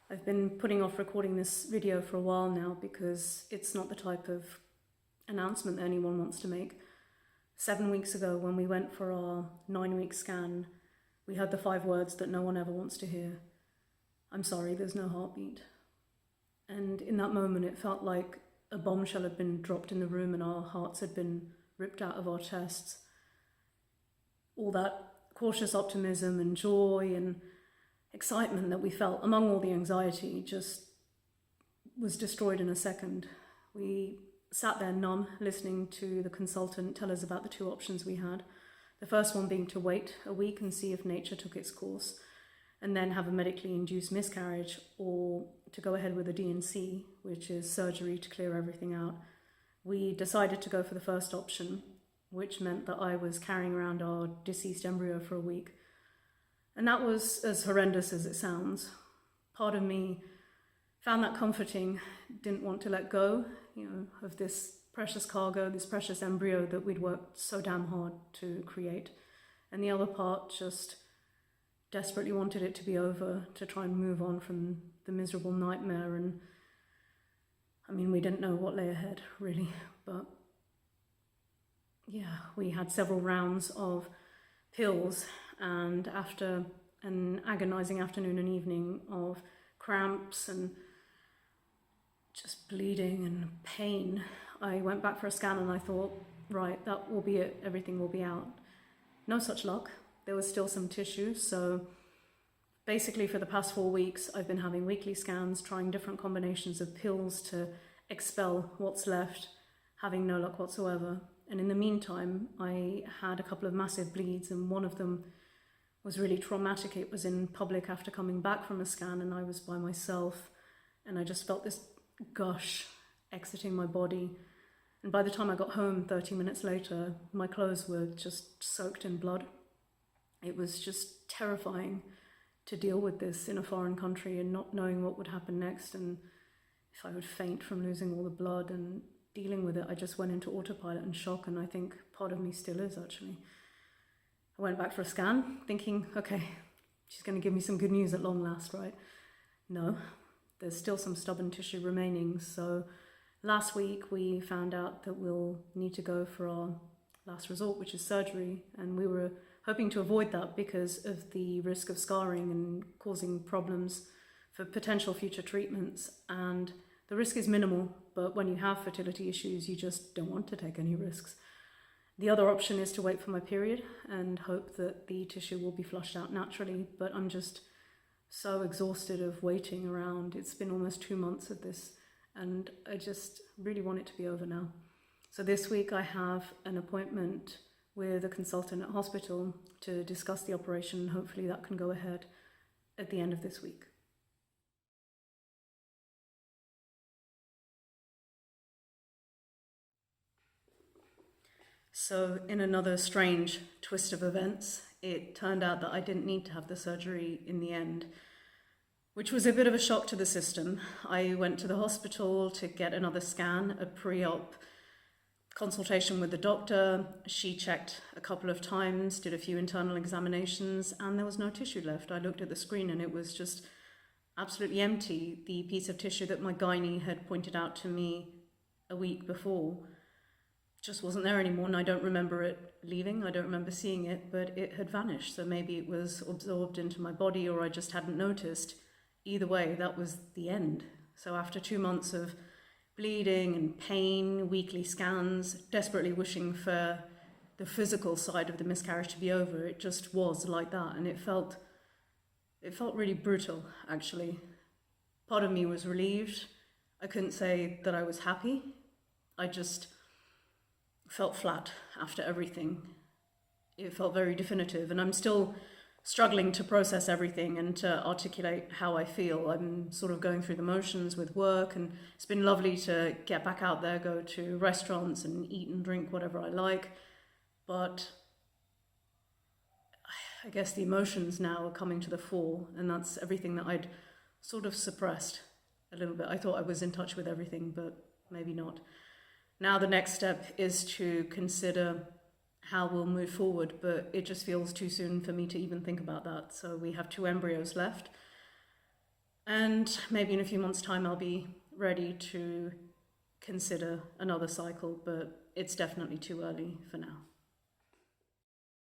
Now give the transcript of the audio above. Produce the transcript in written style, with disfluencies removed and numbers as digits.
I've been putting off recording this video for a while now because it's not the type of announcement that anyone wants to make. 7 weeks ago, when we went for our 9-week scan, we heard the 5 words that no one ever wants to hear. I'm sorry, there's no heartbeat. And in that moment, it felt like a bombshell had been dropped in the room and our hearts had been ripped out of our chests. All that cautious optimism and joy and excitement that we felt among all the anxiety just was destroyed in a second. We sat there numb, listening to the consultant tell us about the 2 options we had. The first one being to wait a week and see if nature took its course, and then have a medically induced miscarriage, or to go ahead with a D&C, which is surgery to clear everything out. We decided to go for the first option, which meant that I was carrying around our deceased embryo for a week. And that was as horrendous as it sounds. Part of me found that comforting, didn't want to let go, of this precious cargo, this precious embryo that we'd worked so damn hard to create. And the other part just desperately wanted it to be over, to try and move on from the miserable nightmare. And we didn't know what lay ahead, really, but yeah, we had several rounds of pills, and after an agonizing afternoon and evening of cramps and just bleeding and pain, I went back for a scan and I thought, right, that will be it, everything will be out. No such luck. There was still some tissue, so basically for the past 4 weeks I've been having weekly scans, trying different combinations of pills to expel what's left, having no luck whatsoever. And in the meantime, I had a couple of massive bleeds, and one of them was really traumatic. It was in public after coming back from a scan, and I was by myself, and I just felt this gush exiting my body. And by the time I got home 30 minutes later, my clothes were just soaked in blood. It was just terrifying to deal with this in a foreign country and not knowing what would happen next, and if I would faint from losing all the blood. And dealing with it, I just went into autopilot and shock, and I think part of me still is, actually. I went back for a scan thinking, okay, she's going to give me some good news at long last, right? No, there's still some stubborn tissue remaining. So last week we found out that we'll need to go for our last resort, which is surgery, and we were hoping to avoid that because of the risk of scarring and causing problems for potential future treatments. And the risk is minimal, but when you have fertility issues, you just don't want to take any risks. The other option is to wait for my period and hope that the tissue will be flushed out naturally, but I'm just so exhausted of waiting around. It's been almost 2 months of this, and I just really want it to be over now. So this week I have an appointment with a consultant at hospital to discuss the operation, and hopefully that can go ahead at the end of this week. So in another strange twist of events, it turned out that I didn't need to have the surgery in the end, which was a bit of a shock to the system. I went to the hospital to get another scan, a pre-op consultation with the doctor. She checked a couple of times, did a few internal examinations, and there was no tissue left. I looked at the screen and it was just absolutely empty. The piece of tissue that my gynae had pointed out to me a week before just wasn't there anymore, and I don't remember it leaving. I don't remember seeing it, but it had vanished. So maybe it was absorbed into my body, or I just hadn't noticed. Either way, that was the end. So after 2 months of bleeding and pain, weekly scans, desperately wishing for the physical side of the miscarriage to be over, it just was like that, and it felt really brutal, actually. Part of me was relieved. I couldn't say that I was happy. I just felt flat after everything. It felt very definitive, and I'm still struggling to process everything and to articulate how I feel. I'm sort of going through the motions with work, and it's been lovely to get back out there, go to restaurants and eat and drink whatever I like, but I guess the emotions now are coming to the fore, and that's everything that I'd sort of suppressed a little bit. I thought I was in touch with everything, but maybe not. Now the next step is to consider how we'll move forward, but it just feels too soon for me to even think about that. So we have 2 embryos left. And maybe in a few months' time I'll be ready to consider another cycle, but it's definitely too early for now.